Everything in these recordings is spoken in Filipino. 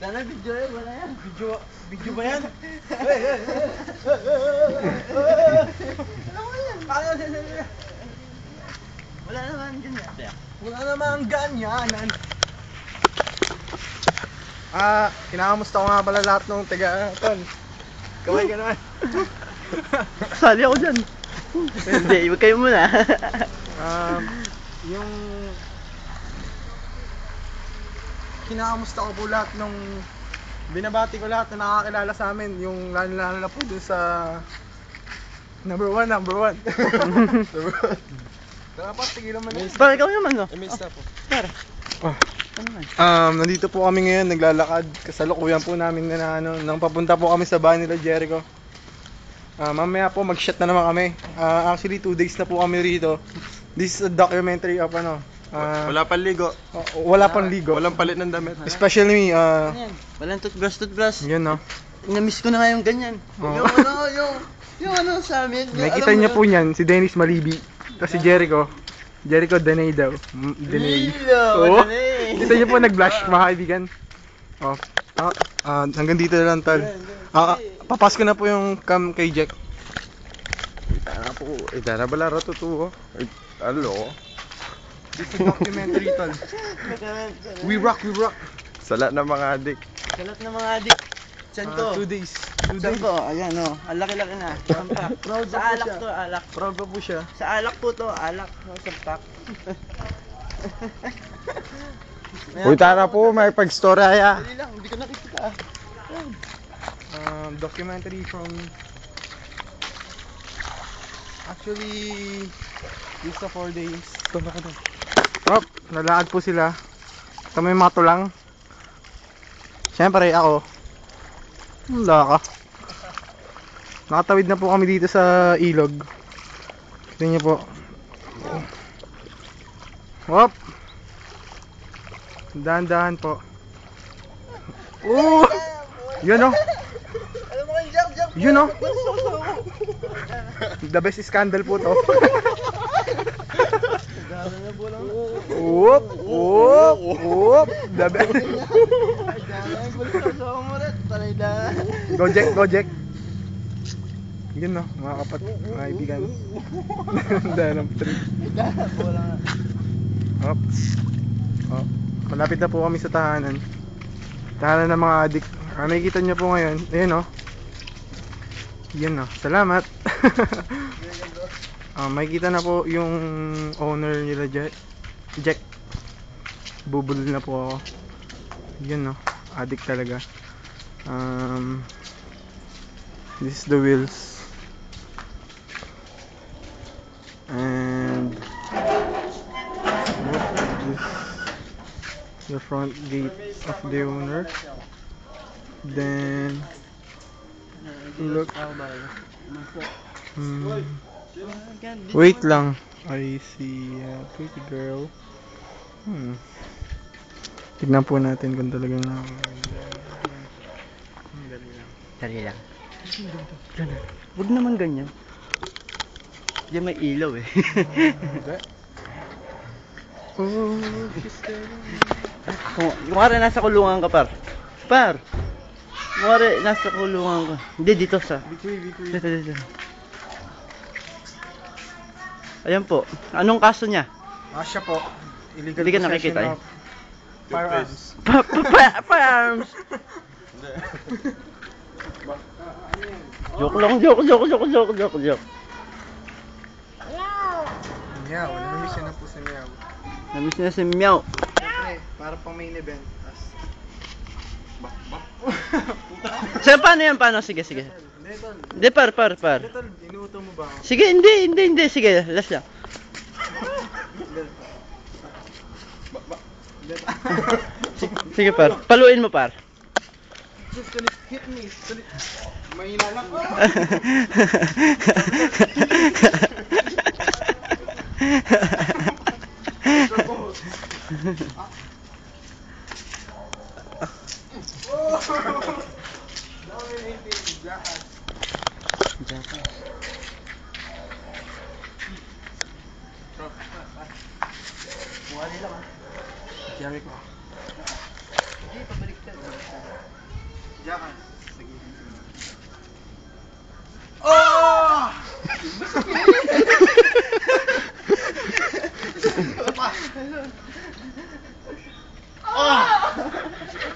Sana video yan, wala yan. Video ba yan? Alam mo yan. Wala naman ganyan. Wala namang ganyanan. Kinakamusta ko nga pala lahat ng taga ton. Kaway ka naman. Sali ako dyan. Hindi, iwag kayo muna. Yung kinakamusta ko po lahat nung binabati ko lahat na nakakilala sa amin, yung lalo na po dun sa number one. Dapat tigilan mo na. Para ikaw naman, no? Emista po. Para. Ano man? Nandito po kami ngayon, naglalakad. Kasalukuyan po namin na nang papunta po kami sa bahay nila Jericho. Mamaya po mag-shot na naman kami. Actually 2 days na po kami rito. This is a documentary of Wala pang ligo. Wala pang ligo. Walang palit ng damit. Especially me, Ano yan? Walang toothbrush. yun no. Namiss ko na nga yung ganyan. Oh. Yung ano sa amin. Nakikita niya po niyan, si Dennis Malibi. Tapos si Jericho. Jericho Danay daw. Danay. Oo. Kita niyo po nag-blush, mga kaibigan. Hanggang dito na lang tal. Papasko na po yung cam kay Jack. Itana po. Itana bala rato to. Alo. This is a documentary tal. We rock. Salat ng mga adik. Salat ng mga adik. Chan ko. 2 days. Chan ko. Ayan o. Ang laki-laki na. Sampak. Sa alak to, alak. Proud pa po siya. Sa alak po to, alak. Sampak. Uy, tara po. May pag-storya. Dali lang, hindi ko nakikita. Documentary from actually this is 4 days. Nalakad po sila. Kami matulang. Siyempre ako. Wala ka. Nakatawid na po kami dito sa ilog. Kita niyo po. Hop. Dahan-dahan po. Yun o. Yun o. The best scandal po to. Whoop. The best. Gojek. Yun no, mga mga kaibigan. Dalam trip. Hop. Malapit na po kami sa tahanan. Tahanan ng mga adik. Nakikita niyo po ngayon. Ayun no. Yan no. Salamat. Makikita na po yung owner nila Jack. Bubulol na po ako. Yun no. Adik talaga. This is the wheels. And this the front gate of the owner. Then look. Wait lang. I see a pretty girl. Tignan po natin kung talagang Dali lang. Huwag naman ganyan. Diyan may ilaw eh. Kumari nasa kulungan ka par. Kumari nasa kulungan ka. Hindi dito sa. Dito. Ayan po. Anong kaso niya? Siya po. Illegal Hindi ka possession nakikita eh. of firearms. Firearms. Joke lang. Meow. Namiss siya na po si Meow. Namiss niya si Meow. Siyempre, para pang main event. Sir, paano yan? Paano? Sige. Hindi, par. Tol, inuuto mo ba ako? Sige, hindi. Sige, last lang. Sige, par. Paluin mo, par. Just gonna hit me. Mahina lang. Jericho. Hindi, pabalik ka. Jackass. Sige. Oh!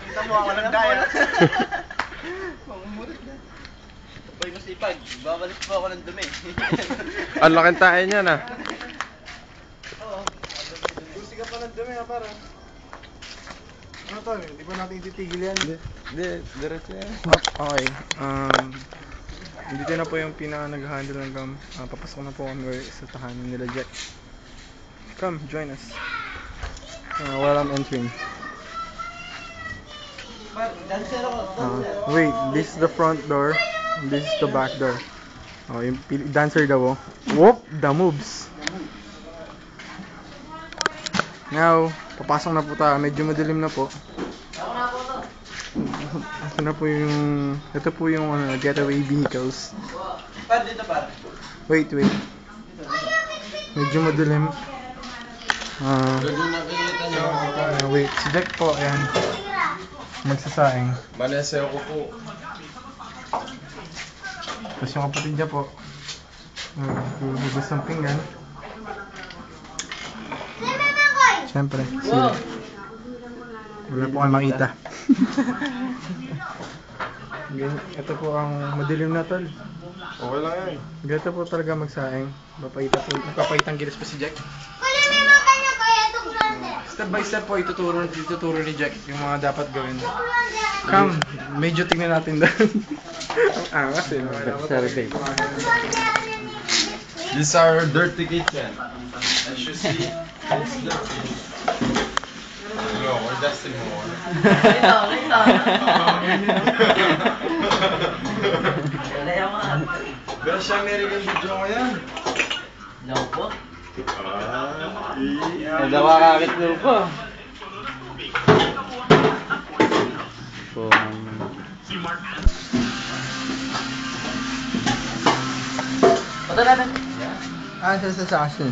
Kita mo ako ng daya. Boy, masipag. Babalik po ako ng dumi. Ang laking tayo niyan ah. Gusto ka pa ng dumi ha, para. Ano to? Hindi ba natin ititigil yan? Diretso yan. Okay. Dito na po yung pinaka-nag-handle ng cam. Papasok na po kami sa tahanan nila Jack. Come, join us. While I'm entering. Dancer ako. Wait, this is the front door. This is the back door. Oh, yung dancer daw. Whoop, the moves. Now, papasok na po tayo. Medyo madilim na po. Ito po yung getaway vehicles. Par, dito par. Wait. Medyo madilim. Nakikita niyo. Wait, si Jack po, ayan. Magsasaing. Maneseo ko po. Tapos yung kapatid niya po, hugas ng pinggan. Siyempre, sila. Wala po kayo makita. Ito po ang madilim na tol. Okay lang yan. Ganito po talaga magsaing. Nagpapahitang gilis pa si Jack. Step by step po, ituturo ni Jack yung mga dapat gawin. Come, medyo tingnan natin doon. Ang angas eh. Survey. This is our dirty kitchen. As you see, it's dirty. No, we're dusting more. Pero siya meron yung video ko yan. Lang po. Iya. Nakakakit mo po. Pata natin. Sa asin.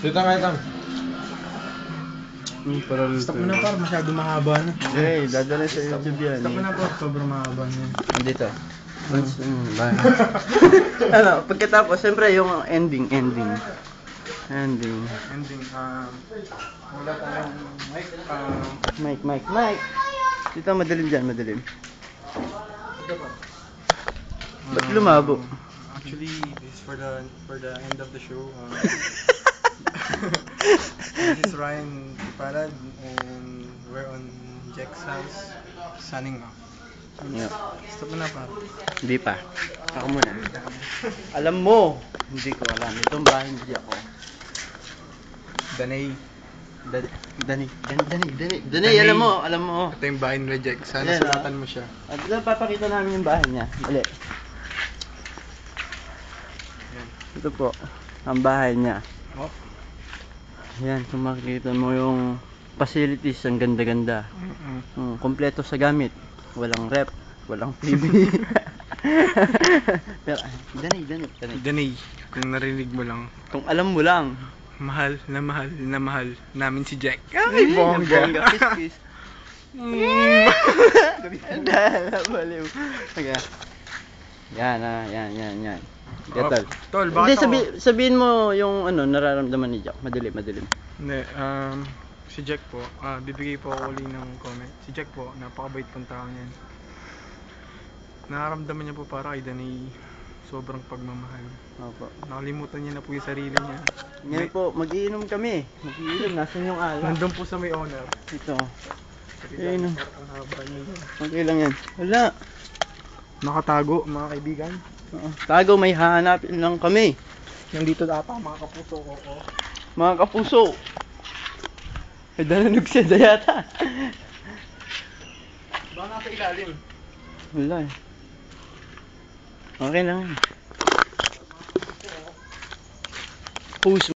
Dito nga ito. Stop mo na par, masyado mahaba na. Hey, dadala sa YouTube yan. Stop mo na par, sobrang mahaba na. Dito. Ano, pagkatapos, siyempre yung ending. Ending, wala tayong mic. Mike. Dito, madilim dyan, madilim. Ito pa. Ba't lumabo? Actually, this is for the end of the show. This is Ryan Palad and we're on Jack's house, signing off. Yeah. Stop mo na pa. Hindi pa. Ako muna. Alam mo, hindi ko alam. Itong bahay hindi ako. Danay. Dani, alam mo. Ito yung bahay nila Jack. Sana Ayan, sulatan mo siya. At dito, papakita namin yung bahay niya. Dali. Ito po, ang bahay niya. Oh. Yan, kung makikita mo yung facilities, ang ganda-ganda. Kompleto sa gamit. Walang rep, walang TV. Pero, Danay. Kung narinig mo lang, Kung alam mo lang. mahal namin si Jack. Ay, bongga. Kiss. Baliw. Okay. Yan. Tol. Tol, bakit Hindi, sabihin mo yung nararamdaman ni Jack. Madilim. Hindi, si Jack po, bibigay po ako uli ng comment. Si Jack po, napakabait pong tao niyan. Nararamdaman niya po para kay Danay sobrang pagmamahal. Opo. Nakalimutan niya na po yung sarili niya. Ngayon po, mag-iinom kami. Nasaan yung alak? Nandun po sa may owner. Ito. Ayun. Ang haba niya. Okay lang yan. Wala. Nakatago, mga kaibigan. Tago, may hahanapin lang kami. Nandito ata, mga kapuso ko. Mga kapuso. Ay, nalanog siya yata. Baka nasa ilalim. Wala eh. Okay lang. Puso.